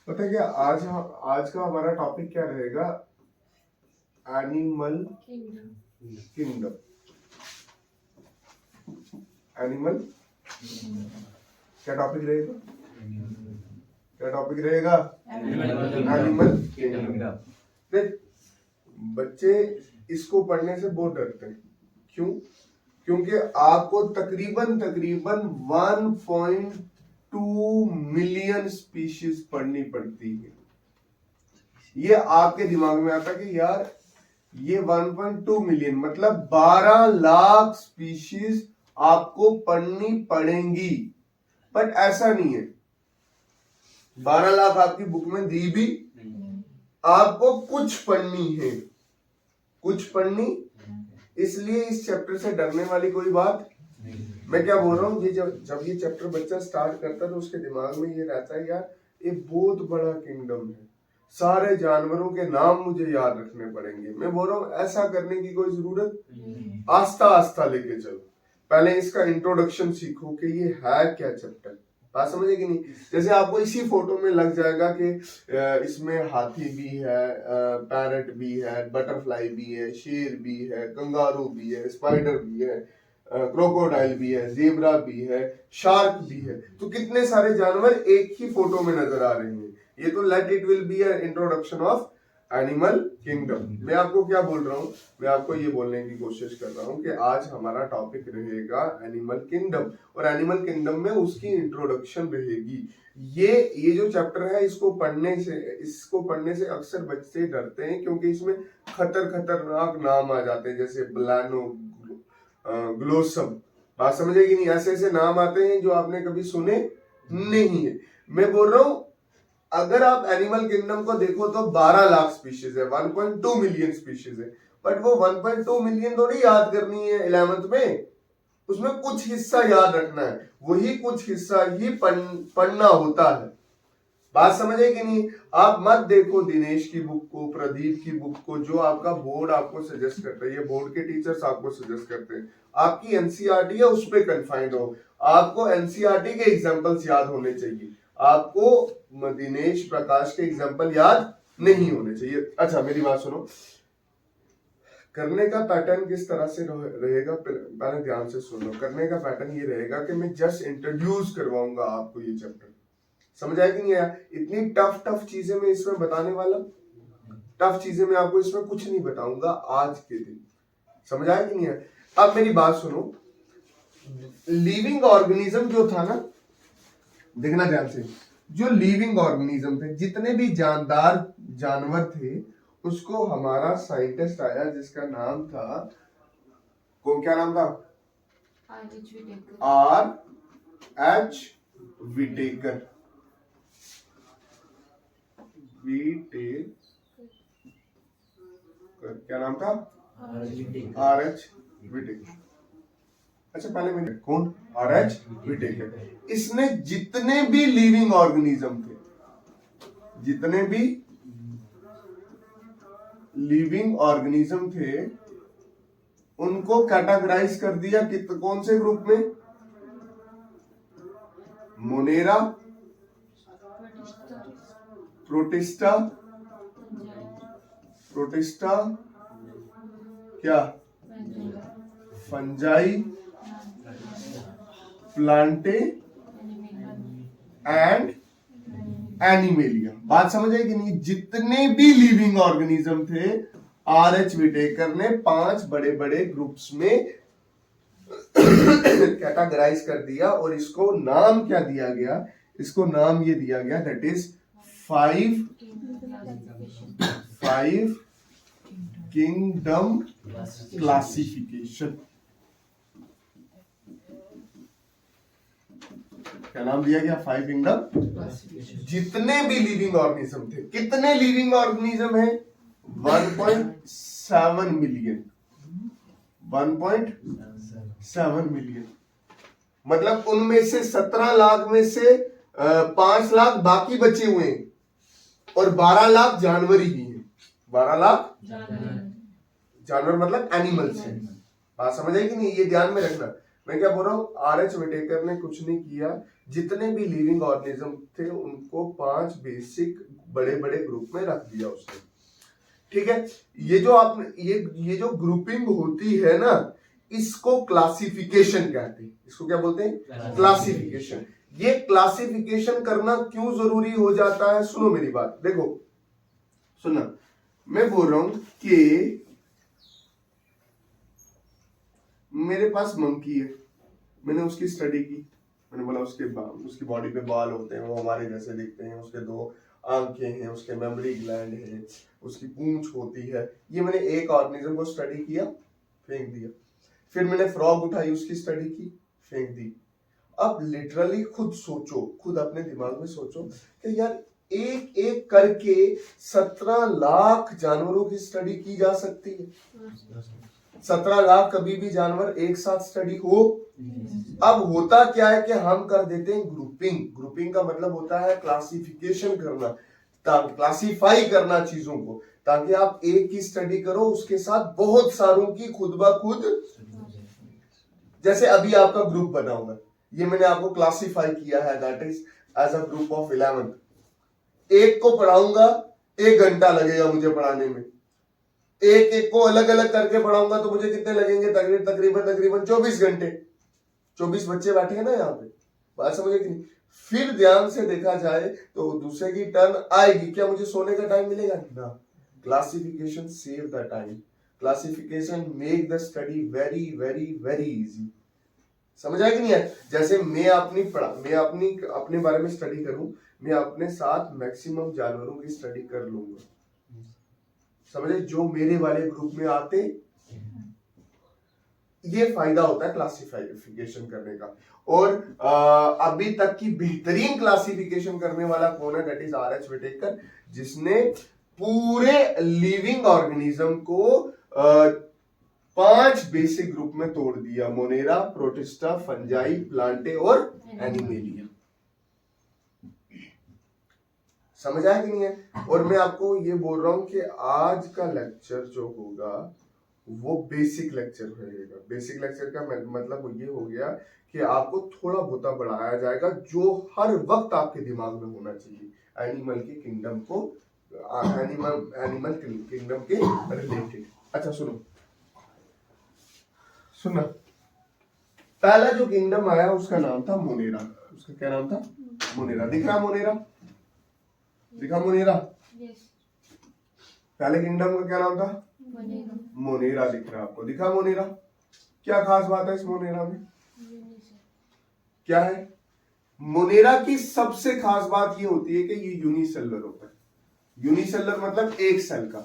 पता है क्या आज का हमारा टॉपिक क्या रहेगा? Animal kingdom. एनिमल क्या टॉपिक रहेगा? क्या टॉपिक रहेगा? Animal kingdom. देख बच्चे इसको पढ़ने से बहुत डरते हैं। क्यों? क्योंकि आपको तकरीबन 1.2 मिलियन स्पीशीज पढ़नी पड़ती है। ये आपके दिमाग में आता कि यार ये 1.2 मिलियन मतलब 12 लाख स्पीशीज आपको पढ़नी पड़ेंगी। बट ऐसा नहीं है, 12 लाख आपकी बुक में दी भी, आपको कुछ पढ़नी है, कुछ पढ़नी। इसलिए इस चैप्टर से डरने वाली कोई बात मैं क्या बोल रहा हूँ, ये जब ये चैप्टर बच्चा स्टार्ट करता है तो उसके दिमाग में ये रहता है यार ये बहुत बड़ा किंगडम है, सारे जानवरों के नाम मुझे याद रखने पड़ेंगे। मैं बोल रहा हूँ ऐसा करने की कोई जरूरत, आस्ता आस्ता लेके चलो। पहले इसका इंट्रोडक्शन सीखो कि ये है क्या चैप्टर। बात समझे कि नहीं? जैसे आपको इसी फोटो में लग जाएगा कि इसमें हाथी भी है, पैरट भी है, बटरफ्लाई भी है, शेर भी है, कंगारू भी है, स्पाइडर भी है, क्रोकोडाइल भी है, जेब्रा भी है, शार्क भी है। तो कितने सारे जानवर एक ही फोटो में नजर आ रहे हैं। ये तो let it will be an introduction of animal kingdom. मैं आपको क्या बोल रहा हूँ, मैं आपको ये बोलने की कोशिश कर रहा हूँ कि आज हमारा टॉपिक रहेगा एनिमल किंगडम, और एनिमल किंगडम में उसकी इंट्रोडक्शन रहेगी। ये जो चैप्टर है इसको पढ़ने से अक्सर बच्चे डरते हैं क्योंकि इसमें खतरनाक नाम आ जाते हैं, जैसे ब्लानो, ग्लोसम। बात समझे कि नहीं? ऐसे ऐसे नाम आते हैं जो आपने कभी सुने नहीं है। मैं बोल रहा हूं अगर आप एनिमल किंगडम को देखो तो 12 लाख स्पीशीज है, 1.2 मिलियन स्पीशीज है। बट वो 1.2 मिलियन थोड़ी याद करनी है 11th में, उसमें कुछ हिस्सा याद रखना है, वही कुछ हिस्सा ही पढ़ना होता है। बात समझे कि नहीं? आप मत देखो दिनेश की बुक को, प्रदीप की बुक को, जो आपका बोर्ड आपको सजेस्ट करता है, ये बोर्ड के टीचर्स आपको सजेस्ट करते हैं। आपकी एनसीईआरटी है, उस पर कन्फाइंड हो। आपको एनसीईआरटी के एग्जांपल्स याद होने चाहिए, आपको दिनेश प्रकाश के एग्जांपल याद नहीं होने चाहिए। अच्छा मेरी बात सुनो, करने का पैटर्न किस तरह से रहेगा पहले ध्यान से सुनो। करने का पैटर्न ये रहेगा कि मैं जस्ट इंट्रोड्यूस करवाऊंगा आपको ये चैप्टर। समझ आया कि नहीं आया? इतनी टफ चीजें मैं इसमें बताने वाला, टफ चीजें मैं आपको इसमें कुछ नहीं बताऊंगा आज के दिन। समझ आया कि नहीं आया? अब मेरी बात सुनो, लिविंग ऑर्गेनिज्म जो था ना, देखना ध्यान से, जो लिविंग ऑर्गेनिज्म थे, जितने भी जानदार जानवर थे, उसको हमारा साइंटिस्ट आया जिसका नाम था, क्या नाम था? R.H. विटेकर। क्या नाम था? R.H. विटेकर। अच्छा पहले मैंने कौन? R.H. विटेकर। इसने जितने भी लिविंग ऑर्गेनिज्म थे, जितने भी लिविंग ऑर्गेनिज्म थे, उनको कैटेगराइज कर दिया कौन से ग्रुप में? मोनेरा, प्रोटिस्टा, क्या, फंजाई, प्लांटे एंड एनिमेलिया। बात समझ आई कि नहीं? जितने भी लिविंग ऑर्गेनिज्म थे, R.H. विटेकर ने 5 बड़े बड़े ग्रुप्स में कैटेगराइज कर दिया, और इसको नाम क्या दिया गया? इसको नाम ये दिया गया, दैट इज 5 किंगडम क्लासिफिकेशन। क्या नाम दिया गया? 5 किंगडम। जितने भी लिविंग ऑर्गेनिज्म थे, कितने लिविंग ऑर्गेनिज्म है? 1.7 मिलियन। 1.7 मिलियन मतलब उनमें से 17 लाख में से 5 लाख बाकी बचे हुए हैं, और 12 लाख जानवर ही हैं। 12 लाख जानवर मतलब एनिमल्स हैं। बात समझ आई कि नहीं? ये ध्यान में रखना। मैं क्या बोल रहा हूँ, आर.एच. विटेकर ने कुछ नहीं किया, जितने भी लिविंग ऑर्गेनिज्म थे उनको 5 बेसिक बड़े बड़े ग्रुप में रख दिया उसने, ठीक है। ये जो आपने ये जो ग्रुपिंग होती है ना, इसको क्लासिफिकेशन कहते हैं। इसको क्या बोलते हैं? क्लासिफिकेशन। ये क्लासिफिकेशन करना क्यों जरूरी हो जाता है? सुनो मेरी बात, देखो सुनना, मैं बोल रहा हूं कि मेरे पास मंकी है, मैंने उसकी स्टडी की, मैंने बोला उसकी बॉडी पे बाल होते हैं, वो हमारे जैसे दिखते हैं, उसके 2 आंखें हैं, उसके मेमोरी ग्लैंड है, उसकी पूंछ होती है। ये मैंने एक ऑर्गेनिज्म को स्टडी किया, फेंक दिया। फिर मैंने फ्रॉग उठाई, उसकी स्टडी की, फेंक दी। अब लिटरली खुद सोचो, खुद अपने दिमाग में सोचो कि यार एक एक करके 17 लाख जानवरों की स्टडी की जा सकती है। 17 लाख कभी भी जानवर एक साथ स्टडी हो। अब होता क्या है कि हम कर देते हैं ग्रुपिंग। ग्रुपिंग का मतलब होता है क्लासिफिकेशन करना, क्लासिफाई करना चीजों को, ताकि आप एक की स्टडी करो, उसके साथ बहुत सारों की खुद ब खुद। जैसे अभी आपका ग्रुप बना हुआ है, ये मैंने आपको क्लासिफाई किया है, that is as a group of 11। एक को पढ़ाऊंगा 1 घंटा लगेगा मुझे पढ़ाने में, एक एक को अलग अलग करके पढ़ाऊंगा तो मुझे कितने लगेंगे? तकरीबन 24 घंटे। 24 बच्चे बैठे हैं ना यहाँ पे, बात समझे कि नहीं? फिर ध्यान से देखा जाए तो दूसरे की टर्न आएगी, क्या मुझे सोने का टाइम मिलेगा? ना। Classification save the time, classification make the study very very very easy. समझ आया कि नहीं है? जैसे मैं अपने बारे में स्टडी करूं, मैं अपने साथ मैक्सिमम जानवरों की स्टडी कर लूंगा, समझे, जो मेरे वाले ग्रुप में आते। ये फायदा होता है क्लासिफिकेशन करने का। और अभी तक की बेहतरीन क्लासिफिकेशन करने वाला कौन है? That is RH. विटेकर, जिसने पूरे लिविंग ऑर्गेनिज्म को 5 बेसिक ग्रुप में तोड़ दिया: मोनेरा, प्रोटिस्टा, फंजाई, प्लांटे और एनिमेलिया। समझ आया कि नहीं है? और मैं आपको ये बोल रहा हूं कि आज का लेक्चर जो होगा वो बेसिक लेक्चर रहेगा। बेसिक लेक्चर का मतलब ये हो गया कि आपको थोड़ा बहुत बढ़ाया जाएगा जो हर वक्त आपके दिमाग में होना चाहिए एनिमल के किंगडम को, एनिमल किंगडम के रिलेटेड। अच्छा सुनो, पहला जो किंगडम आया उसका नाम था मोनेरा। उसका क्या नाम था? मोनेरा। दिख रहा मोनेरा? दिखा मोनेरा? पहले किंगडम का क्या नाम था? मोनेरा। दिख रहा आपको? दिखा मोनेरा? क्या खास बात है इस मोनेरा में? क्या है मोनेरा की सबसे खास बात? ये होती है कि ये यूनिसेलुलर होता है। यूनिसेलुलर मतलब एक सेल का।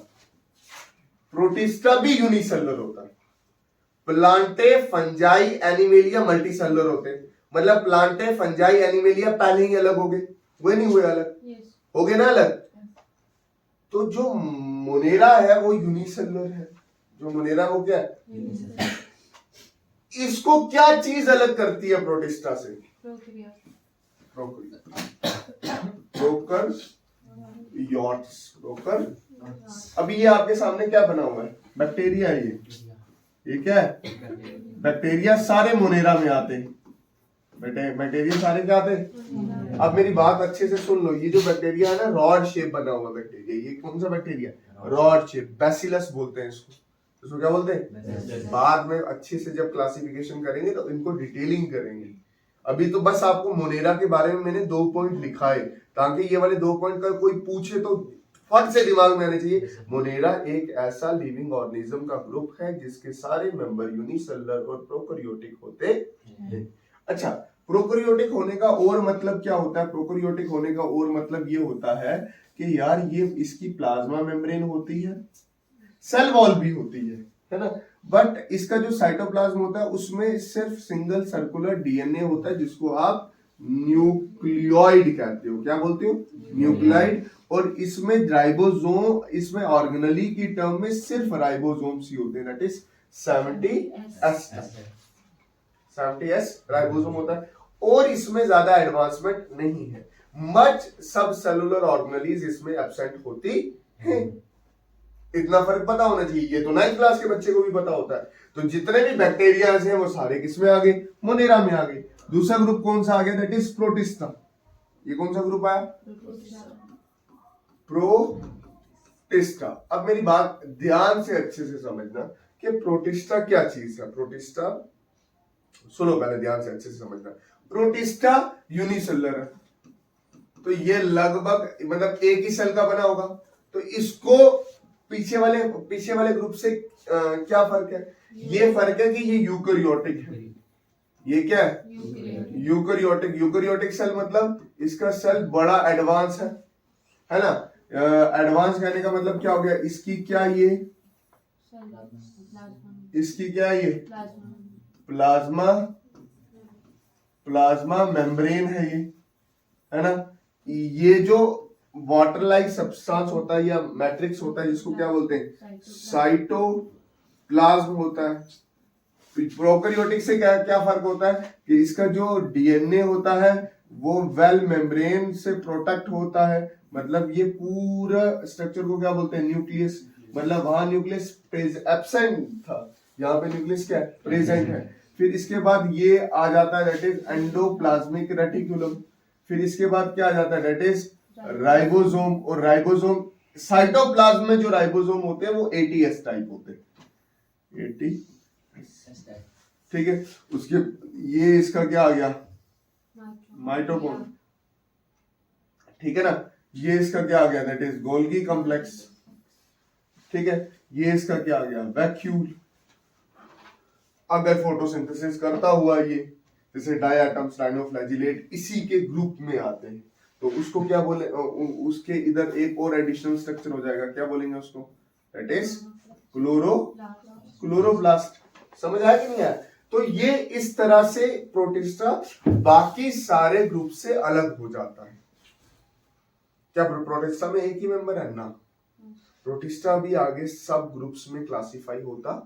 प्रोटिस्टा भी यूनिसेलुलर होता है। प्लांटे, फंजाई, एनिमेलिया मल्टीसेलुलर होते हैं। मतलब प्लांटे, फंजाई, एनिमेलिया पहले ही अलग हो गए, वो नहीं हुए अलग? हो गए ना अलग। तो जो मोनेरा है वो यूनिसेलुलर है। जो मोनेरा वो क्या है? इसको क्या चीज अलग करती है प्रोटिस्टा से? प्रोकैरियोट्स। अभी ये आपके सामने क्या बना हुआ है? बैक्टीरिया है। ये क्या है? बैक्टीरिया सारे मोनेरा में आते हैं। बैक्टीरिया सारे क्या आते हैं? अब मेरी बात अच्छे से सुन लो, ये जो बैक्टीरिया है ना, रॉड शेप बना हुआ बैक्टीरिया। ये कौन सा बैक्टीरिया? रॉड शेप, बैसिलस बोलते हैं इसको। इसको क्या बोलते हैं? बाद में अच्छे से जब क्लासिफिकेशन करेंगे तो इनको डिटेलिंग करेंगे। अभी तो बस आपको मोनेरा के बारे में मैंने 2 पॉइंट लिखा है, ताकि ये वाले 2 पॉइंट का कोई पूछे तो फट से दिमाग में आने चाहिए। मोनेरा एक ऐसा लिविंग ऑर्गेनिज्म का ग्रुप है जिसके सारे मेंबर यूनिसेलुलर और प्रोकैरियोटिक होते हैं। अच्छा, प्रोकैरियोटिक होने का और मतलब क्या होता है? प्रोकैरियोटिक होने का और मतलब ये होता है कि यार ये इसकी प्लाज्मा मेम्ब्रेन होती है, सेल वॉल भी होती है ना, बट इसका जो साइटोप्लाज्म होता है उसमें सिर्फ सिंगल सर्कुलर डीएनए होता है, जिसको आप न्यूक्लियोइड कहते हो। क्या बोलते हो? न्यूक्लियोइड। और इसमें राइबोसोम, इसमें ऑर्गेनली की टर्म में सिर्फ राइबोसोम्स ही होते हैं, दैट इज 70S राइबोसोम होता है। और इसमें ज्यादा एडवांसमेंट नहीं है। मच सब सेलुलर ऑर्गेनलीज इसमें एब्सेंट होती हैं। इतना फर्क पता होना चाहिए, ये तो 9th क्लास के बच्चे को भी पता होता है। तो जितने भी बैक्टीरिया हैं वो सारे किसमें आ गए, मोनेरा में आ गए। दूसरा ग्रुप कौन सा आ गया, दैट इज प्रोटिस्टा। ये कौन सा ग्रुप आया, प्रोटिस्टा। अब मेरी बात ध्यान से अच्छे से समझना कि प्रोटिस्टा क्या चीज है। प्रोटिस्टा सुनो पहले ध्यान से अच्छे से समझना। प्रोटिस्टा यूनिसेलुलर है, तो ये लगभग मतलब एक ही सेल का बना होगा। तो इसको पीछे वाले ग्रुप से क्या फर्क है, ये फर्क है कि ये यूकैरियोटिक है। ये क्या है, यूकैरियोटिक। यूकैरियोटिक सेल मतलब इसका सेल बड़ा एडवांस है ना। एडवांस कहने का मतलब क्या हो गया, इसकी क्या ये, इसकी क्या ये प्लाज्मा मेम्ब्रेन है ये, है ना। ये जो वाटर लाइक सब्सटेंस होता है या मैट्रिक्स होता है, जिसको क्या बोलते हैं, साइटोप्लाज्म होता है। प्रोकैरियोटिक से क्या फर्क होता है कि इसका जो डीएनए होता है वो वेल मेम्ब्रेन से प्रोटेक्ट होता है। मतलब ये पूरा स्ट्रक्चर को क्या बोलते हैं, न्यूक्लियस। मतलब वहां न्यूक्लियस एब्सेंट था, यहाँ पे न्यूक्लियस क्या है, प्रेजेंट है। फिर इसके बाद ये आ जाता है दैट इज एंडोप्लाज्मिक रेटिकुलम। फिर इसके बाद क्या आ जाता है, दैट इज राइबोसोम। और राइबोसोम, साइटोप्लाज्म में जो राइबोसोम होते हैं वो एटीएस टाइप होते हैं, ठीक है। उसके ये इसका क्या आ गया, माइटोकॉन्ड्रिया, ठीक है ना। ये इसका क्या आ गया, दैट इज गोल्गी कॉम्प्लेक्स, ठीक है। ये इसका क्या आ गया, वैक्यूल। अगर फोटोसिंथेसिस करता हुआ ये जैसे डायटम्स, डाइनोफ्लैजिलेट इसी के ग्रुप में आते हैं, तो उसको क्या बोले, उसके इधर एक और एडिशनल स्ट्रक्चर हो जाएगा, क्या बोलेंगे उसको, दैट इज क्लोरोप्लास्ट। समझ आया कि नहीं आया। तो ये इस तरह से प्रोटिस्टा बाकी सारे ग्रुप से अलग हो जाता है। क्या प्रोटिस्टा में एक ही मेंबर है ना, प्रोटिस्टा भी आगे सब ग्रुप्स में क्लासिफाई होता है।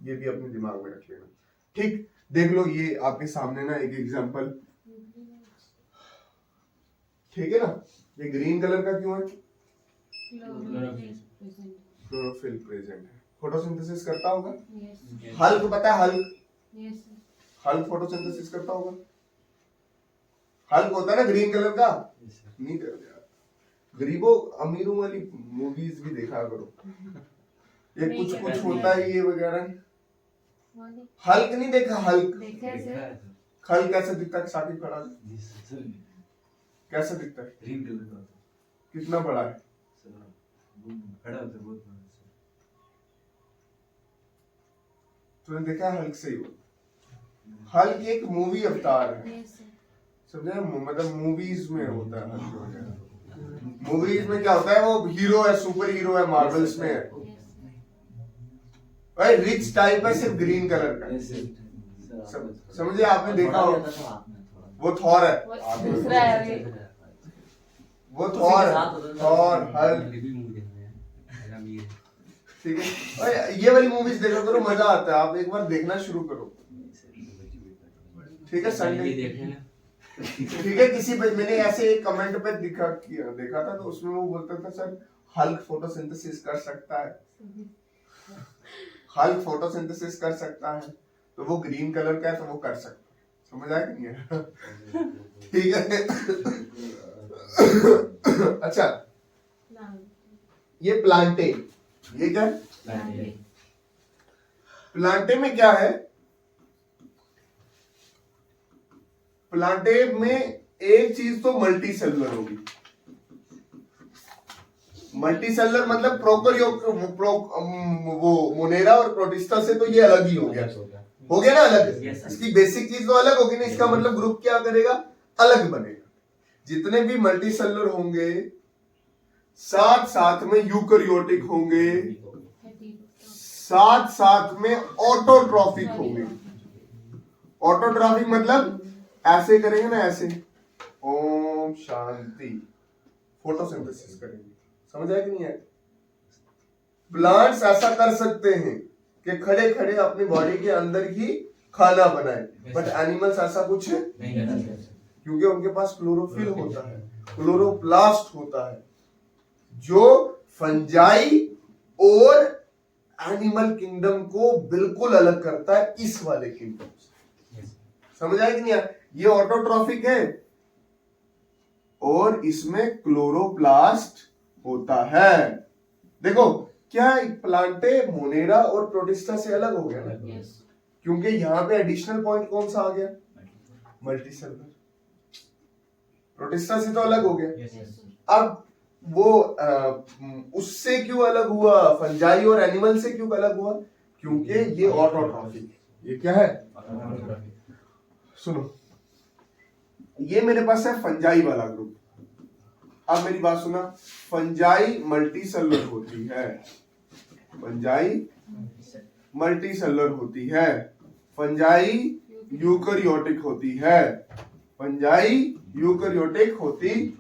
ये भी अपने दिमाग में रख लेना, ठीक। देख लो ये आपके सामने ना एक एग्जांपल, ठीक है ना। ये ग्रीन कलर का क्यों है, क्लोरोफिल प्रेजेंट है, फोटोसिंथेसिस करता होगा। हल्क पता है, हल्क, हल्क फोटोसिंथेसिस करता होगा। हल्क होता है ना ग्रीन कलर का, नहीं कर यार, गरीबों अमीरों वाली मूवीज भी देखा करो, ये कुछ होता है ये वगैरह। हल्क नहीं देखा, हल्क हल्क कैसे दिखता है, साकिब खड़ा कैसे दिखता है, ग्रीन कलर का, कितना बड़ा है, खड़ा होता है बहुत बड़ा। तूने देखा हल्क से ही, हल्क एक मूवी अवतार है, समझे। मतलब मूवीज में होता है हल्क वगैरह। मूवीज में क्या होता है, वो हीरो है, सुपर हीरो है, मार्वल्स में है, भाई रिच टाइप है, सिर्फ ग्रीन कलर का, समझे। आपने देखा हो, वो थॉर है, वो थॉर हल्क, ठीक है। ये वाली मूवीज देखा करो, मजा आता है, आप एक बार देखना शुरू करो, ठीक है। संडे ठीक है। किसी पे मैंने ऐसे एक कमेंट पे देखा था, तो उसमें वो बोलता था सर हल्क फोटोसिंथेसिस कर सकता है, हल्क फोटोसिंथेसिस कर सकता है, तो वो ग्रीन कलर का है तो वो कर सकता है। समझ आया कि नहीं है, ठीक है। अच्छा, ये प्लांटे, ये क्या है, प्लांटे में क्या है, प्लांटे में एक चीज तो मल्टी सेलुलर होगी। मल्टी सेलुलर मतलब वो मोनेरा और प्रोटिस्टा से तो ये अलग ही हो गया ना, अलग। इसकी बेसिक चीज तो अलग होगी ना, इसका मतलब ग्रुप क्या करेगा, अलग बनेगा। जितने भी मल्टी सेलुलर होंगे साथ साथ में यूकैरियोटिक होंगे, साथ साथ में ऑटोट्रॉफिक होंगे। ऑटोट्रॉफिक मतलब ऐसे करेंगे ना, ऐसे ओम शांति, फोटोसिंथेसिस करेंगे। समझ आया कि नहीं है। प्लांट्स ऐसा कर सकते हैं कि खड़े खड़े अपनी बॉडी के अंदर ही खाना बनाए, बट एनिमल्स ऐसा कुछ नहीं कर सकते, क्योंकि उनके पास क्लोरोफिल होता है, क्लोरोप्लास्ट होता है, जो फंजाई और एनिमल किंगडम को बिल्कुल अलग करता है इस वाले किंगडम से। समझ आया कि नहीं यार? ये ऑटोट्रॉफिक है और इसमें क्लोरोप्लास्ट होता है। देखो क्या प्लांटे मोनेरा और प्रोटिस्टा से अलग हो गया ना? क्योंकि यहां पे एडिशनल पॉइंट कौन सा आ गया? मल्टीसेलुलर। प्रोटिस्टा से तो अलग हो गया। अब वो उससे क्यों अलग हुआ? फंजाई और एनिमल से क्यों अलग हुआ? क्योंकि ये ऑटोट्रॉफिक। ये क्या है? सुनो, ये मेरे पास है फंजाई वाला ग्रुप। अब मेरी बात सुना, फंजाई मल्टीसेलुलर होती है, फंजाई मल्टीसेलुलर होती है, फंजाई यूकैरियोटिक होती है, फंजाई यूकैरियोटिक होती।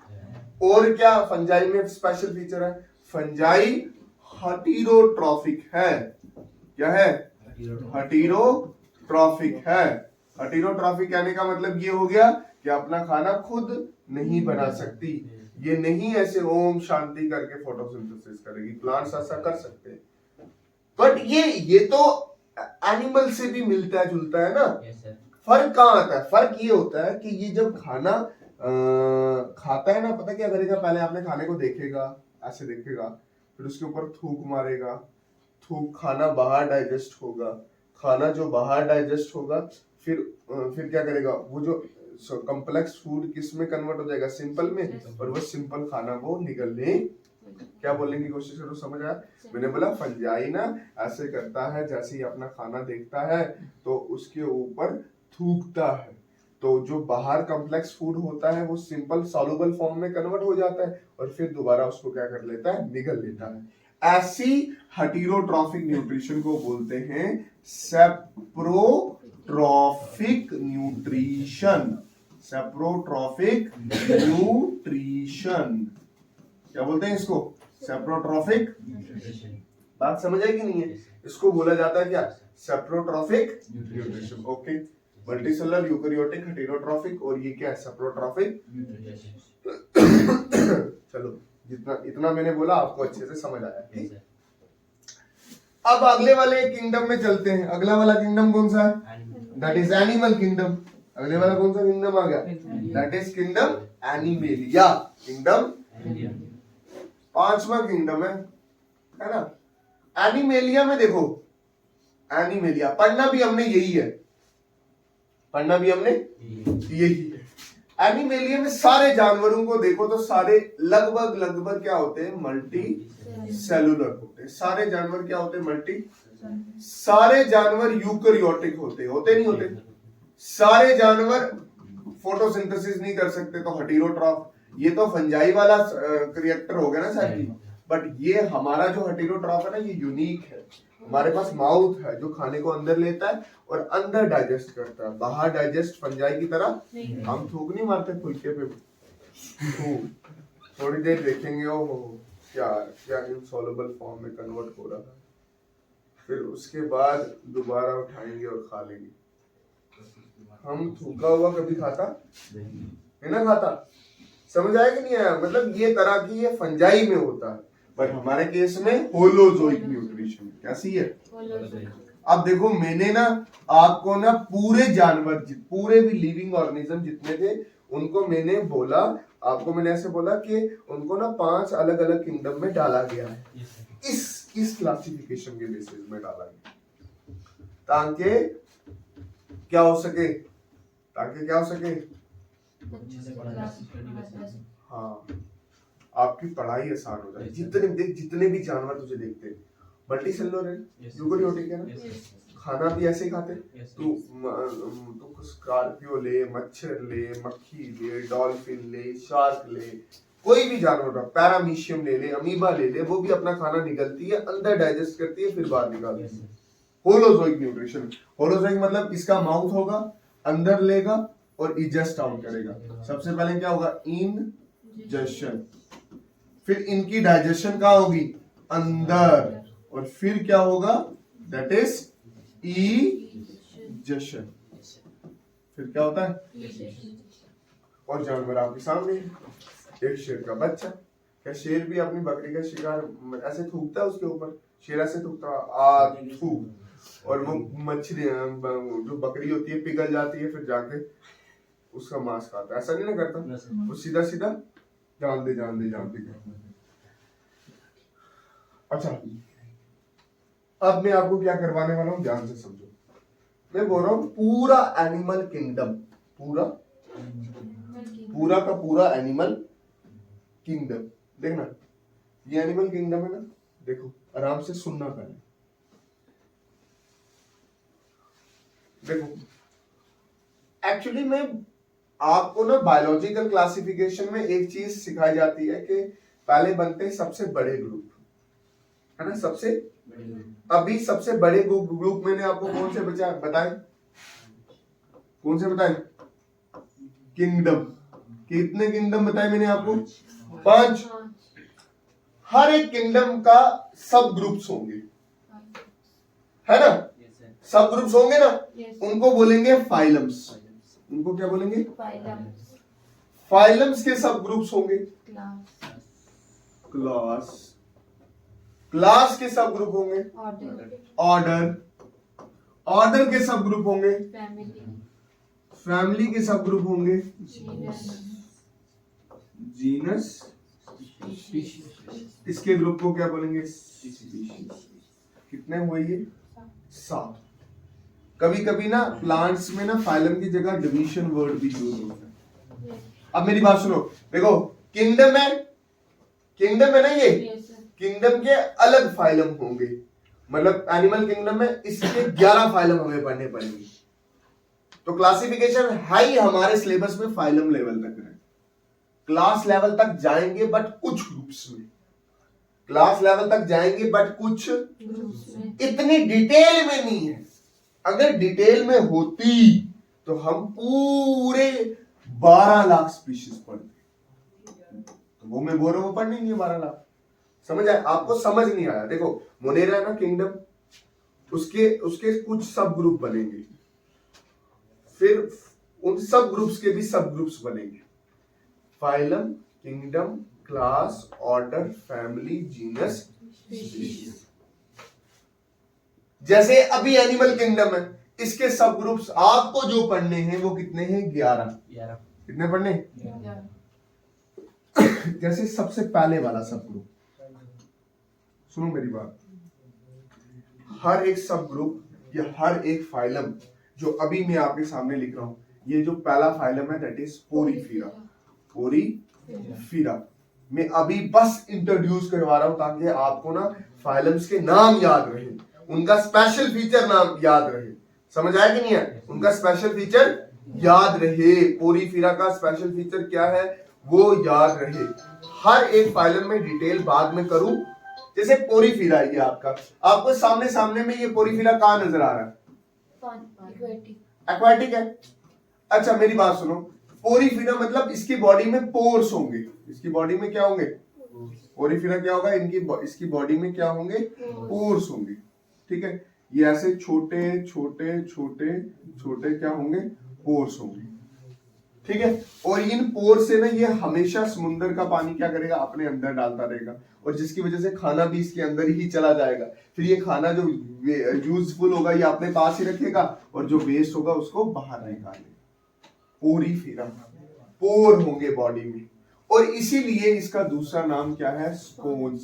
और क्या फंजाई में स्पेशल फीचर है? फंजाई हेटेरोट्रॉफिक है। क्या है? हेटेरोट्रॉफिक है। हेटेरोट्रॉफिक कहने का मतलब ये हो गया कि अपना खाना खुद नहीं बना सकती, ये नहीं ऐसे ओम शांति करके फोटोसिंथेसिस करेगी। प्लांट्स ऐसा कर सकते हैं, बट ये तो एनिमल से भी मिलता जुलता है ना। फर्क कहाँ आता है? फर्क ये होता है कि ये जब खाना खाता है ना, पता क्या करेगा? पहले आपने खाने को देखेगा, ऐसे देखेगा, फिर उसके ऊपर थूक मारेगा, थूक खाना बाहर डाइजेस्ट होगा, खाना जो बाहर डाइजेस्ट होगा फिर क्या करेगा? वो जो कॉम्प्लेक्स फूड किस में कन्वर्ट हो जाएगा? सिंपल में। और वो सिंपल खाना वो निगलने, क्या बोलने की कोशिश करो, समझ आया? मैंने बोला फंजाई ना ऐसे करता है, जैसे ही अपना खाना देखता है तो उसके ऊपर थूकता है, तो जो बाहर कॉम्प्लेक्स फूड होता है वो सिंपल सॉल्युबल फॉर्म में कन्वर्ट हो जाता है और फिर दोबारा उसको क्या कर लेता है? निगल लेता है। ऐसी हेटेरोट्रॉफिक न्यूट्रिशन को बोलते हैं सेप्रोट्रॉफिक न्यूट्रिशन। सेप्रोट्रॉफिक न्यूट्रिशन क्या बोलते हैं इसको? सेप्रोट्रॉफिक। बात समझ आई कि नहीं है? इसको बोला जाता है क्या? Saprotrophic nutrition. Okay, multicellular, eukaryotic, heterotrophic, और ये क्या है? सेप्रोट्रॉफिक। चलो, जितना इतना मैंने बोला आपको अच्छे से समझ आया, ठीक? अब अगले वाले किंगडम में चलते हैं। अगला वाला किंगडम कौन सा है? That is animal kingdom. अगले वाला कौन सा किंगडम आ गया? That is kingdom animalia. Kingdom पांचवा किंगडम है ना? एनिमेलिया में देखो, एनिमेलिया पढ़ना भी हमने यही है, पढ़ना भी हमने यही है। एनिमेलिया में सारे जानवरों को देखो तो सारे लगभग क्या होते हैं? मल्टी सेलुलर होते हैं। सारे जानवर क्या होते हैं? मल्टी। सारे जानवर यूकैरियोटिक होते नहीं होते? सारे जानवर फोटोसिंथेसिस नहीं कर सकते तो हेटेरोट्रॉफ। ये तो फंजाई वाला रिएक्टर हो गया ना साहब, बट ये हमारा जो हेटेरोट्रॉफ है ना, ये यूनिक है। हमारे पास माउथ है जो खाने को अंदर लेता है और अंदर डाइजेस्ट करता है, बाहर डाइजेस्ट फंजाई की तरह हम थूक नहीं मारते फुलके पे। थोड़ी देर देखेंगे ओ क्या क्या इनसॉल्युबल फॉर्म में कन्वर्ट हो रहा है, फिर उसके बाद दोबारा उठाएंगे और खा लेंगे। हम थूका हुआ कभी खाता है ना? खाता। समझ आया कि नहीं आया? मतलब ये तरह की ये फंजाई में होता है, बट हमारे केस में होलोजोइक न्यूट्रिशन। कैसी है? अब देखो, मैंने ना आपको ना पूरे जानवर, पूरे भी लिविंग ऑर्गेनिज्म जितने थे उनको मैंने बोला, आपको मैंने ऐसे बोला कि उनको ना 5 अलग अलग किंगडम में डाला गया है। इस क्लासिफिकेशन के बेसिस में डाला गया ताकि क्या हो सके? हाँ, आपकी पढ़ाई आसान हो जाए। जितने भी जानवर तुझे देखते हैं मल्टी सेलुलर है, यूकैरियोटिक है ना? खाना भी ऐसे ही खाते। तू स्कॉर्पियो ले, मच्छर ले, मक्खी ले, डॉल्फिन ले, शार्क ले, कोई भी जानवर, पैरामीशियम ले ले, अमीबा ले ले, वो भी अपना खाना निगलती है, अंदर डाइजेस्ट करती है, फिर बाहर निकालती है। Holozoic nutrition. होलोजोइक मतलब इसका माउथ होगा, अंदर लेगा और इजेस्ट आउट करेगा। सबसे पहले क्या होगा? इनजेशन। फिर इनकी डाइजेशन कहाँ होगी? अंदर। और फिर क्या होगा? That is egestion. फिर क्या होता है? और जानवर आपके सामने है। एक शेर का बच्चा। क्या शेर भी अपनी बकरी का शिकार ऐसे थूकता है उसके ऊपर? शेरा से तुकता आ थू, और वो मछली जो बकरी होती है पिघल जाती है, फिर जाके उसका मांस खाता है। ऐसा नहीं ना करता, वो सीधा सीधा जान दे जान दे जान दे। अच्छा, अब मैं आपको क्या करवाने वाला हूँ, ध्यान से समझो। मैं बोल रहा हूँ पूरा एनिमल किंगडम, पूरा का पूरा एनिमल किंगडम। देखना, ये एनिमल किंगडम है ना, देखो आराम से सुनना पहले। देखो, एक्चुअली में आपको ना बायोलॉजिकल क्लासिफिकेशन में एक चीज सिखाई जाती है कि पहले बनते हैं सबसे बड़े ग्रुप, है ना, सबसे अभी सबसे बड़े ग्रुप मैंने आपको कौन से बताए, कौन से बताए? किंगडम। कितने किंगडम बताए मैंने आपको? 5। हर एक किंगडम का सब ग्रुप्स होंगे, है ना, सब ग्रुप्स होंगे ना, उनको बोलेंगे फाइलम्स। उनको क्या बोलेंगे? फाइलम्स के सब ग्रुप्स होंगे क्लास। क्लास के सब ग्रुप होंगे ऑर्डर। ऑर्डर के सब ग्रुप होंगे फैमिली के सब ग्रुप होंगे जीनस। इसके ग्रुप को क्या बोलेंगे? स्पीशीज। कितने हुए ये? 7। कभी कभी ना प्लांट्स में ना फाइलम की जगह डिवीजन वर्ड भी यूज होता है। अब मेरी बात सुनो, देखो किंगडम है, किंगडम है ना, ये किंगडम के अलग फाइलम होंगे, मतलब एनिमल किंगडम में इसके 11 फाइलम हमें पढ़ने पड़ेंगे। तो क्लासिफिकेशन है ही हमारे सिलेबस में फाइलम लेवल तक है, क्लास लेवल तक जाएंगे बट कुछ ग्रुप्स में, क्लास लेवल तक जाएंगे बट कुछ इतनी डिटेल में नहीं है। अगर डिटेल में होती तो हम पूरे 12 लाख स्पीशीज पढ़ते, तो वो मैं बोल रहा हूं, वो पढ़नी नहीं है 12 लाख। समझ आया आपको? समझ नहीं आया? देखो मोनेरा है ना किंगडम, उसके कुछ सब ग्रुप बनेंगे, फिर उन सब ग्रुप्स के भी सब ग्रुप्स बनेंगे, phylum, kingdom, class, order, family, genus, species. जैसे अभी एनिमल किंगडम है, इसके सब ग्रुप्स आपको जो पढ़ने हैं वो कितने हैं? 11। कितने पढ़ने? जैसे सबसे पहले वाला सब ग्रुप, सुनो मेरी बात, हर एक सब ग्रुप या हर एक फाइलम जो अभी मैं आपके सामने लिख रहा हूं, ये जो पहला फाइलम है दैट इज पोरीफीरा। पोरीफीरा मैं अभी बस इंट्रोड्यूस करवा रहा हूं ताकि आपको ना फाइलम्स के नाम याद रहे, उनका स्पेशल फीचर नाम याद रहे। समझ आया कि नहीं है? उनका स्पेशल फीचर याद रहे, पोरीफीरा का स्पेशल फीचर क्या है वो याद रहे। हर एक फाइलम में डिटेल बाद में करूं। जैसे पोरीफीरा ये आपको सामने में ये पोरीफीरा कहां नजर आ रहा है? एक्वाटिक है। अच्छा मेरी बात सुनो, पोरीफीरा मतलब इसकी बॉडी में पोर्स होंगे। इसकी बॉडी में क्या होंगे? पोरीफीरा क्या होगा? इसकी बॉडी में क्या होंगे? पोर्स होंगे। ठीक है, ये ऐसे छोटे छोटे छोटे छोटे क्या होंगे? पोर्स होंगे। ठीक है, और इन पोर से ना ये हमेशा समुद्र का पानी क्या करेगा? अपने अंदर डालता रहेगा, और जिसकी वजह से खाना भी इसके अंदर ही चला जाएगा। फिर ये खाना जो यूजफुल होगा ये अपने पास ही रखेगा, और जो वेस्ट होगा उसको बाहर निकालेगा। पोरीफीरा, पोर होंगे बॉडी में, और इसीलिए इसका दूसरा नाम क्या है? स्पोंज।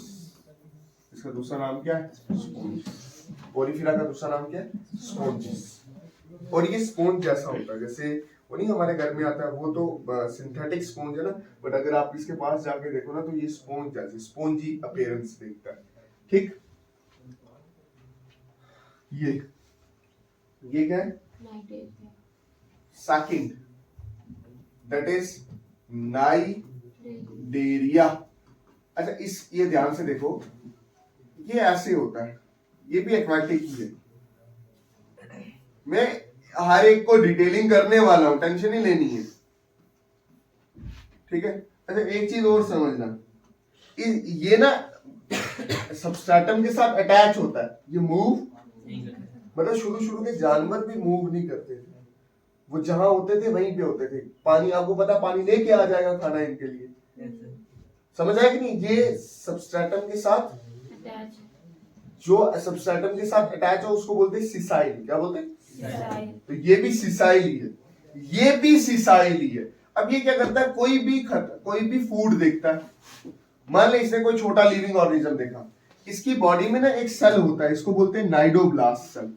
इसका दूसरा नाम क्या है? स्पोंज। पोरीफीरा का दूसरा नाम क्या है? स्पोंज। और ये स्पोंज जैसा होता है, जैसे वो नहीं हमारे घर में आता है, वो तो सिंथेटिक स्पोंज है ना, बट अगर आप इसके पास जाके देखो ना तो ये स्पोंज जैसे स्पोंजी अपीयरेंस देखता है। ठीक, ये क्या है? Second, that is Cnidaria. अच्छा ये ध्यान से देखो, ये ऐसे होता है, ये भी एक्वाटिक ही है। मैं हर एक को डिटेलिंग करने वाला हूं, टेंशन ही लेनी है। ठीक है, अच्छा एक चीज और समझना, ये ना सबस्ट्रेटम के साथ अटैच होता है, ये मूव मतलब शुरू के जानवर भी मूव नहीं करते थे, वो जहां होते थे वहीं पे होते थे। पानी, आपको पता पानी लेके आ जाएगा खाना इनके लिए। समझ आया कि नहीं? ये सबस्ट्रेटम के साथ जो सबस्ट्रेटम के साथ अटैच हो उसको बोलते हैं सिसाइल। क्या बोलते हैं? तो ये भी सिसाइल ही है, ये भी सिसाइल ही है। अब ये क्या करता है, कोई भी फूड देखता है, मान ले इसने कोई छोटा लिविंग ऑर्गेनिज्म देखा, इसकी बॉडी में ना एक सेल होता है, इसको बोलते हैं नाइडोब्लास्ट सेल।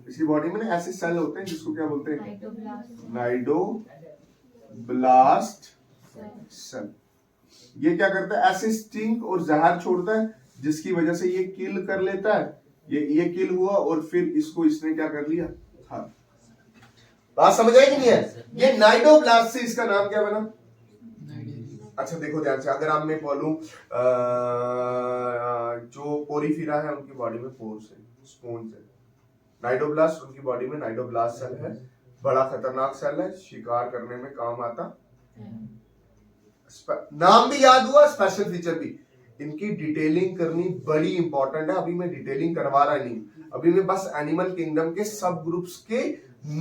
इसकी बॉडी में ना ऐसे सेल होते हैं जिसको क्या बोलते हैं, नाइडोब्लास्ट सेल। ये क्या करता है, ऐसे स्टिंक और जहर छोड़ता है जिसकी वजह से ये किल कर लेता है। ये किल हुआ और फिर इसको इसने क्या कर लिया, खा। बात समझ आई कि नहीं है? ये नाइडोब्लास्ट से इसका नाम क्या बना? अच्छा देखो ध्यान से, अगर आप मैं बोलूं जो पोरीफिरा है उनकी बॉडी में पोर्स है, स्पोन्स है। नाइडोब्लास्ट उनकी बॉडी में नाइडोब्लास्ट सेल है, बड़ा खतरनाक सेल है, शिकार करने में काम आता। नाम भी याद हुआ, स्पेशल फीचर भी। इनकी डिटेलिंग करनी बड़ी इंपॉर्टेंट है। अभी मैं डिटेलिंग करवा रहा नहीं, अभी मैं बस एनिमल किंगडम के सब ग्रुप्स के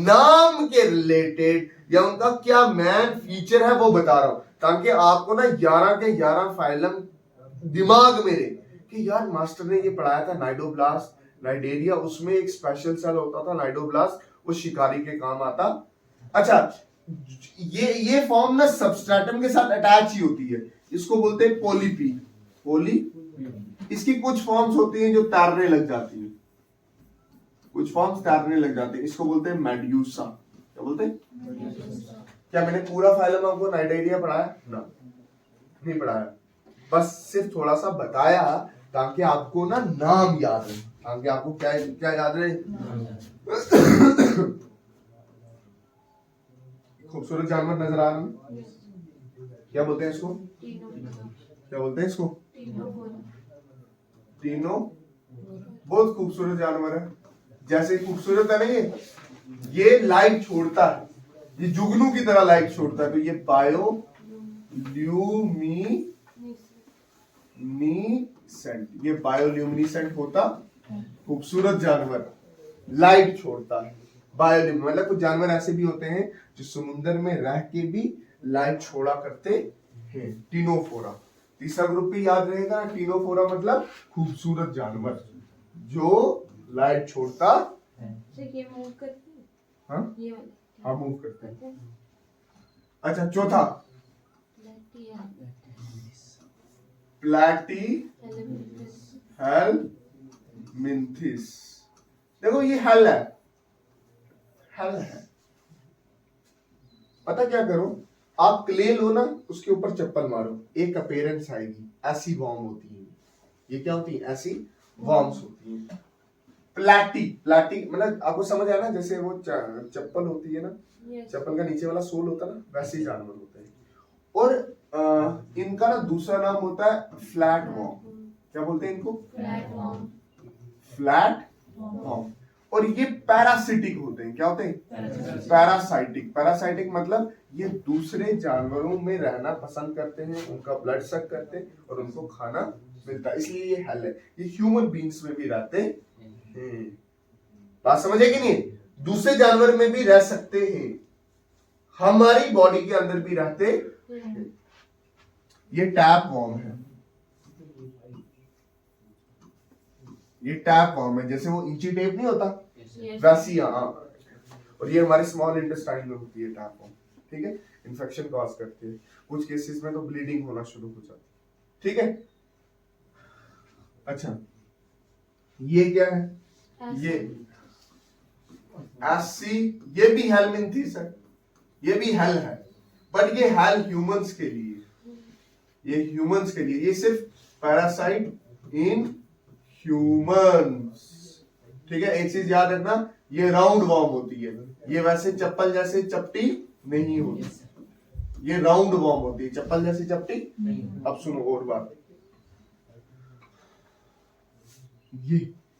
नाम के रिलेटेड या उनका क्या मैन फीचर है वो बता रहा हूं, ताकि आपको ना 11 के 11 फाइलम दिमाग में रहे कि यार मास्टर ने ये पढ़ाया था नाइडोब्लास्ट, नाइडेरिया, उसमें एक स्पेशल सेल होता था नाइडोब्लास्ट, वो शिकारी के काम आता। अच्छा, ये फॉर्म ना सबस्ट्रेटम के साथ अटैच ही होती है, इसको बोलते हैं पोलीपी। इसकी कुछ फॉर्म्स होती हैं जो तैरने लग जाती है, कुछ फॉर्म्स तैरने लग जाते हैं, इसको बोलते हैं मेड्यूसा। क्या बोलते हैं? क्या मैंने पूरा फाइलम आपको नाइडेरिया पढ़ाया? ना, नहीं पढ़ाया, बस सिर्फ थोड़ा सा बताया ताकि आपको ना नाम याद रहे, ताकि आपको क्या याद रहे। खूबसूरत जानवर नजर आ रहा है, क्या बोलते हैं इसको? क्या बोलते हैं इसको? टीनो। बहुत खूबसूरत जानवर है, जैसे खूबसूरत है ना ये लाइट छोड़ता है, ये जुगनू की तरह लाइट छोड़ता है, तो ये बायोल्यूमिनेसेंट, ये बायोल्यूमिनेसेंट होता खूबसूरत जानवर, लाइट छोड़ता है। बायोल्यूमिन मतलब कुछ जानवर ऐसे भी होते हैं जो समुद्र में रह के भी लाइट छोड़ा करते हैं, टीनोफोरा। तीसरा ग्रुप भी याद रहेगा, टीनोफोरा मतलब खूबसूरत जानवर जो लाइट छोड़ता है। ये मूव करती है? हाँ? ये वाले? हाँ मूव करते हैं। अच्छा चौथा, प्लैटी हेलमिंथिस। देखो ये हेल है, हेल है। पता क्या करो, आप क्ले लो ना, उसके ऊपर चप्पल मारो, एक अपीयरेंस आएगी, ऐसी वॉर्म होती है। ये क्या होती है? ऐसी वॉर्म्स होती है। प्लैटी मतलब आपको समझ आया ना, जैसे वो चप्पल होती है ना, चप्पल का नीचे वाला सोल होता है ना, वैसे ही जानवर होते हैं। और इनका ना दूसरा नाम होता है फ्लैट वॉर्म। क्या बोलते हैं इनको? Flat warm. और ये पैरासिटिक होते हैं। क्या होते हैं? पैरासाइटिक मतलब ये दूसरे जानवरों में रहना पसंद करते हैं, उनका ब्लड सक करते हैं और उनको खाना मिलता है, इसलिए ये हेल है। ये ह्यूमन बींग्स में भी रहते हैं। बात समझे कि नहीं? दूसरे जानवर में भी रह सकते हैं, हमारी बॉडी के अंदर भी रहते हैं। ये टैप वॉर्म है, ये टैप वॉर्म है, जैसे वो इंची टेप नहीं होता वैसी। हाँ, और ये हमारे स्मॉल इंटेस्टाइन में होती है टैप वॉर्म। ठीक है, इन्फेक्शन कॉज करती है, कुछ केसेस में तो ब्लीडिंग होना शुरू हो जाती है। ठीक है, अच्छा ये क्या है? ये एसी, ये भी हेलमिंथिस है, ये भी हेल है, बट ये हेल ह्यूमंस के लिए, ये ह्यूमंस के लिए, ये सिर्फ पैरासाइट इन ह्यूमंस। ठीक है, एक चीज याद रखना, ये राउंड वॉर्म होती है, ये वैसे चप्पल जैसे चपटी नहीं होती, ये राउंड वॉर्म होती है, चप्पल जैसी चपटी। अब सुनो और बात,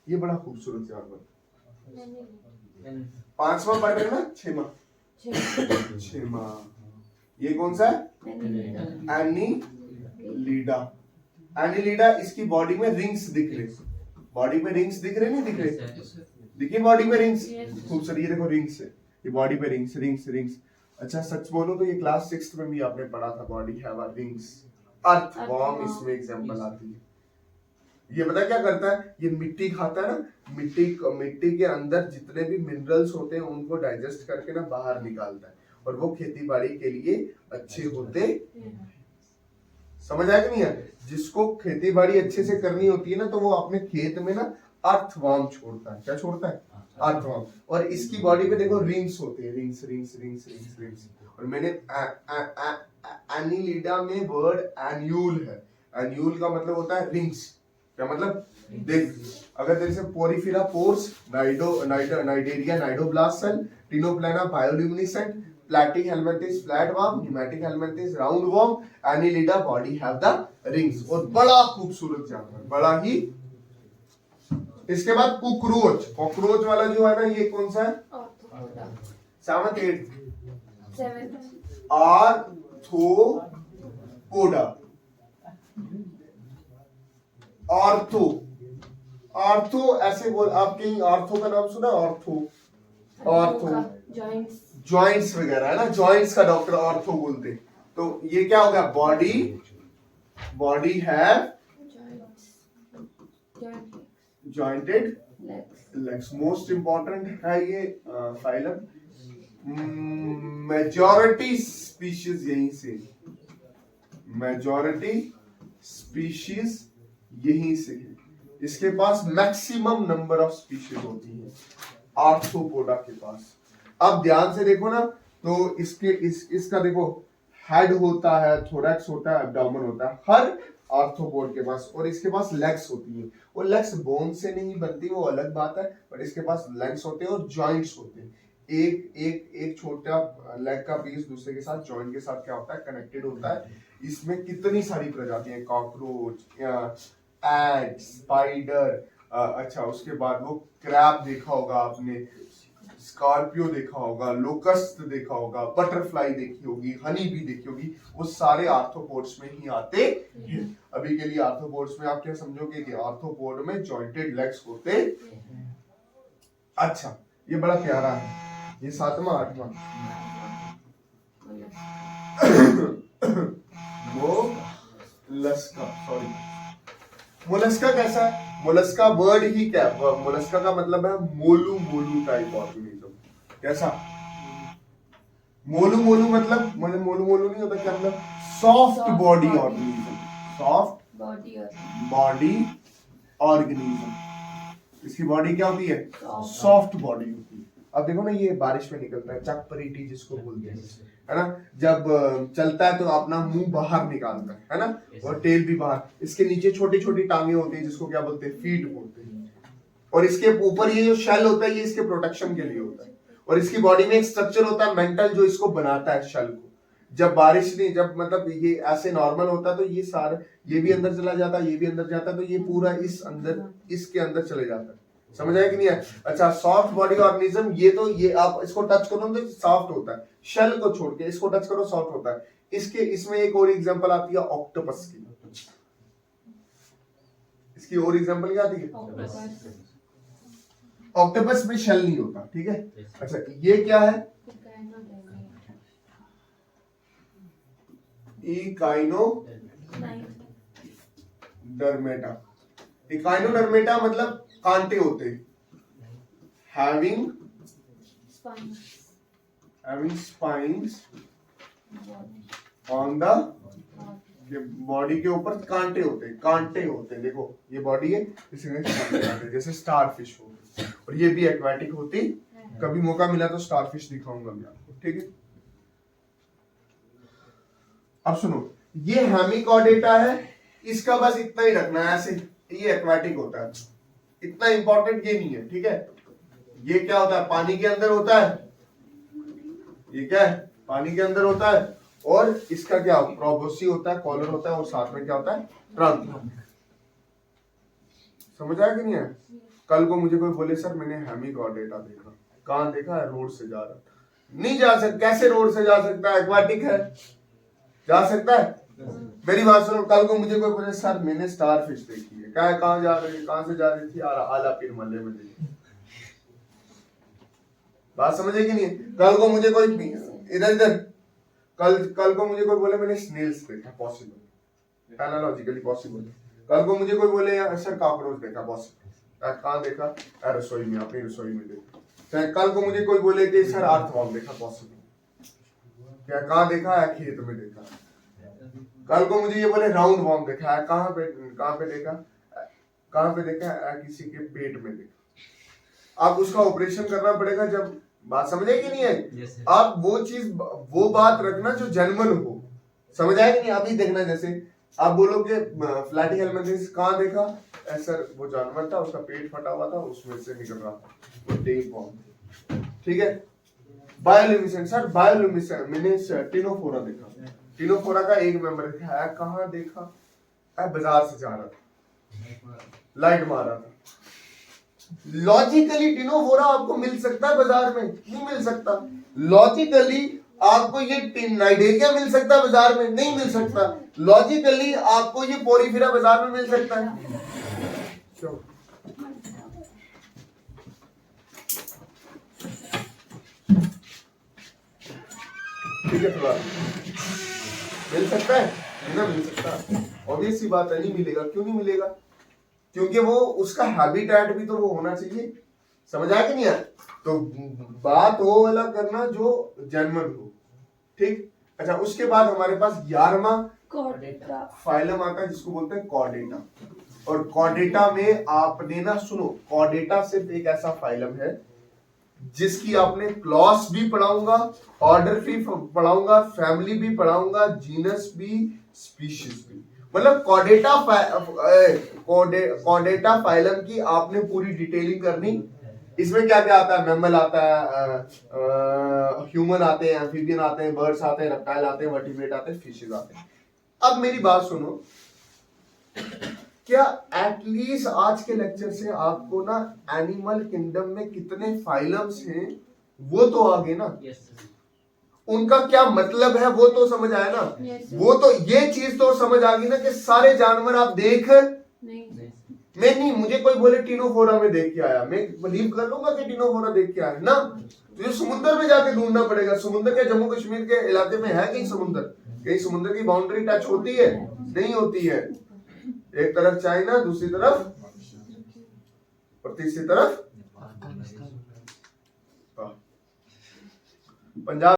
ये बड़ा खूबसूरत जानवर, पांचवा पढ़ रहे ना, छेमा। ये कौन सा है? एनीलिडा। एनीलिडा, इसकी बॉडी में रिंग्स दिख रहे, बॉडी में रिंग्स दिख रहे नहीं दिख रहे? देखिए बॉडी में रिंग्स, खूबसूरत, ये देखो रिंग्स है, ये बॉडी पे रिंग्स। अच्छा सच बोलो तो ये क्लास 6 में भी आपने पढ़ा था, body have rings. Earthworm इसमें एग्जांपल आती है, ये पता क्या करता है, ये मिट्टी खाता है ना, मिट्टी के अंदर जितने भी मिनरल्स होते हैं उनको डाइजेस्ट करके ना बाहर निकालता है, और वो खेती बाड़ी के लिए अच्छे होते। समझ आया कि नहीं है? जिसको खेती बाड़ी अच्छे से करनी होती है ना, तो वो अपने खेत में ना अर्थवर्म छोड़ता है। क्या छोड़ता है? अर्थवर्म। और इसकी बॉडी पे देखो रिंग्स होते हैं, rings rings rings rings rings. और मैंने एनिलिडा में वर्ड एन्यूल है। एन्यूल का मतलब होता है रिंग्स। क्या मतलब? देख, अगर तेरे से porifera pores, cnidaria cnidoblast cell, ctenophora bioluminescent, platyhelminthes flatworm, hematichelminthes roundworm, annelida body have the rings। और बड़ा खूबसूरत जानवर, बड़ा ही। इसके बाद कुकरोच। कॉकरोच वाला जो है ना, ये कौन सा है? Seventh eight Arthropoda. आर्थो, आर्थो ऐसे बोल, आप कहीं आर्थो का नाम सुना? आर्थो, आर्थो जॉइंट्स वगैरह है ना, जॉइंट्स का डॉक्टर ऑर्थो बोलते। तो ये क्या हो गया? Body have jointed legs. Most important है ये फाइलम। मेजॉरिटी स्पीशीज यहीं से, मेजॉरिटी स्पीशीज यहीं से है। इसके पास मैक्सिमम नंबर ऑफ स्पीशीज होती है आर्थ्रोपोडा के पास। अब ध्यान से देखो ना, तो इसका देखो, हेड होता है, थोरैक्स होता है, एब्डोमेन होता है हर आर्थ्रोपोड के पास, और इसके पास लेग्स होती है। वो लेग्स बोन से नहीं बनती, वो अलग बात है, पर इसके पास लेग्स होते हैं और जॉइंट्स होते हैं। एक छोटा लेग का पीस दूसरे के साथ जॉइंट के साथ क्या होता है? कनेक्टेड होता है। इसमें कितनी सारी प्रजातियां, कॉकरोच, एंट, स्पाइडर, अच्छा उसके बाद वो क्रैब देखा होगा आपने, स्कॉर्पियो देखा होगा, लोकस्ट देखा होगा, बटरफ्लाई देखी होगी, हनी भी देखी होगी, वो सारे आर्थ्रोपोड्स में ही आते हैं। अभी के लिए आर्थ्रोपोड्स में आप क्या समझोगे कि आर्थ्रोपोड में जॉइंटेड लेग्स होते। अच्छा, ये बड़ा प्यारा है, ये 7वां 8वां मोलस्का। सॉरी, मोलस्का कैसा है? मोलस्का वर्ड ही क्या है? मोलस्का का मतलब है मोलू मोलू टाइप ऑर्गेनिज्म। कैसा? मोलू मोलू मतलब मोलू मोलू नहीं होता क्या? मतलब soft body organism, soft body organism. इसकी बॉडी क्या होती है? सॉफ्ट बॉडी होती है। अब देखो ना, ये बारिश में निकलता है, चकपरीटी जिसको बोलते हैं, है ना, जब चलता है तो अपना मुंह बाहर निकालता है ना, और टेल भी बाहर। इसके नीचे छोटी छोटी टांगे होती है जिसको क्या बोलते हैं? फीट बोलते हैं। और इसके ऊपर ये जो शेल होता है, ये इसके प्रोटेक्शन के लिए होता है। और इसकी बॉडी में एक स्ट्रक्चर होता है मेंटल, जो इसको बनाता है शेल को। जब बारिश नहीं, जब मतलब ये ऐसे नॉर्मल होता है तो ये सारा, ये भी अंदर चला जाता है, ये भी अंदर जाता है, तो ये पूरा इस अंदर, इसके अंदर चले जाता है। समझ आया कि नहीं है? अच्छा, सॉफ्ट बॉडी ऑर्गेनिज्म, ये तो ये आप इसको टच करो तो सॉफ्ट होता है, शेल को छोड़ के इसको टच करो सॉफ्ट होता है। इसमें एक और एग्जांपल आती है ऑक्टोपस की। इसकी और एग्जांपल क्या आती है? ऑक्टोपस में शेल नहीं होता, ठीक है। अच्छा, ये क्या है? इकाइनोडर्मेटा। इकाइनोडर्मेटा मतलब कांटे होते हैं, having spines on the body के ऊपर कांटे होते हैं, कांटे होते हैं। देखो ये बॉडी है, इसमें कांटे, जैसे स्टारफिश हो, और ये भी एक्वाटिक होती। कभी मौका मिला तो स्टारफिश दिखाऊंगा मैं आपको, ठीक है। अब सुनो, ये हेमिकॉर्डेटा है, इसका बस इतना ही रखना है, ऐसे ये एक्वाटिक होता है, इतना इंपॉर्टेंट ये नहीं है, ठीक है। ये क्या होता है? पानी के अंदर होता है। ये क्या है? पानी के अंदर होता है। और इसका क्या प्रोबोसी होता है, कॉलर होता है, और साथ में क्या होता है? ट्रंक। समझ आया कि नहीं है? कल को मुझे कोई बोले सर मैंने हेमिकॉर्डेटा देखा, कहां देखा है? रोड से जा रहा था। नहीं जा सकता। कैसे रोड से जा सकता है? एक्वाटिक है, जा सकता है? मेरी बात सुनो, कल को मुझे कोई बोले सर मैंने स्टारफिश देखी है, क्या है? कहां जा रही है? कहां से जा रही थी? आलापीर मल्ले में देखी। बात समझे कि नहीं? कल को मुझे कोई इधर इधर कल को मुझे कोई बोले मैंने स्नेल्स देखा, पॉसिबल, एनालॉजिकली पॉसिबल। कल को मुझे कोई बोले यार सर कॉकरोच देखा बॉस, कहाँ देखा? रसोई में, अपनी रसोई में देखा। चाहे कल को मुझे कोई बोले कि सर अर्थवॉर्म देखा बॉस, क्या कहाँ देखा है? खेत में देखा। कल को मुझे ये बोले राउंड वॉर्म देखा है, कहाँ पे देखा? कहाँ पे देखा है? किसी के पेट में देखा। अब उसका ऑपरेशन करना पड़ेगा। जब बात समझे कि नहीं है? आप वो चीज, वो बात रखना जो जेन्युइन हो, समझ आया कि नहीं? अभी देखना, जैसे आप बोलोगे फ्लैटी हेलमिंथेस कहाँ देखा? सर वो जानवर था, उसका पेट फटा हुआ था, उसमें से निकल रहा था वो टेपवर्म, ठीक है। बायोल्यूमिनेसेंस, सर बायोल्यूमिनेसेंस टिनोफोरा देखा। टिनोफोरा का एक मेंबर देखा है, कहाँ देखा? बाजार से जा रहा था, लाइट मार रहा था। लॉजिकली टिनोफोरा आपको मिल सकता है बाजार में? नहीं मिल सकता। लॉजिकली आपको ये नाइडेरिया मिल सकता है बाजार में? नहीं मिल सकता। लॉजिकली आपको ये पोरीफेरा बाजार में मिल सकता है? ठीक है, थोड़ा मिल सकता है ना? मिल सकता। ऑब्वियस सी बात है, नहीं मिलेगा। क्यों नहीं मिलेगा? क्योंकि वो उसका हैबिटेट भी तो वो होना चाहिए। समझ आया कि नहीं आया? तो बात वो वाला करना जो जेन्युइन हो, ठीक। अच्छा, उसके बाद हमारे पास 11वां फाइलम आता है जिसको बोलते हैं कॉर्डेटा। और कॉर्डेटा में आपने ना, सुनो, कॉर्डेटा सिर्फ एक ऐसा फाइलम है जिसकी आपने क्लॉस भी पढ़ाऊंगा, ऑर्डर भी पढ़ाऊंगा, फैमिली भी पढ़ाऊंगा, जीनस भी, स्पीशीज भी। मतलब कॉर्डेटा फाइलम की आपने पूरी डिटेलिंग करनी। इसमें क्या क्या आता है? मैमल आता है, ह्यूमन आते हैं, एम्फीबियन आते हैं, बर्ड्स आते हैं, रेप्टाइल आते हैं, वर्टिब्रेट आते हैं, फिशेज आते हैं। अब मेरी बात सुनो, क्या एटलीस्ट आज के लेक्चर से आपको ना एनिमल किंगडम में कितने फाइलम्स हैं वो तो आ गए ना? उनका क्या मतलब है वो तो समझ आया ना? वो तो ये चीज तो समझ आ गई ना कि सारे जानवर आप देख मैं नहीं, मुझे कोई बोले टिनोफोरा में देख के आया, मैं बिलीव कर लूंगा कि टिनोफोरा देख के आया ना? तुझे समुद्र में जाके ढूंढना पड़ेगा। समुद्र के जम्मू कश्मीर के इलाके में है कहीं समुद्र? कहीं समुद्र की बाउंड्री टच होती है? नहीं होती है। एक तरफ चाइना, दूसरी तरफ और तीसरी तरफ पंजाब।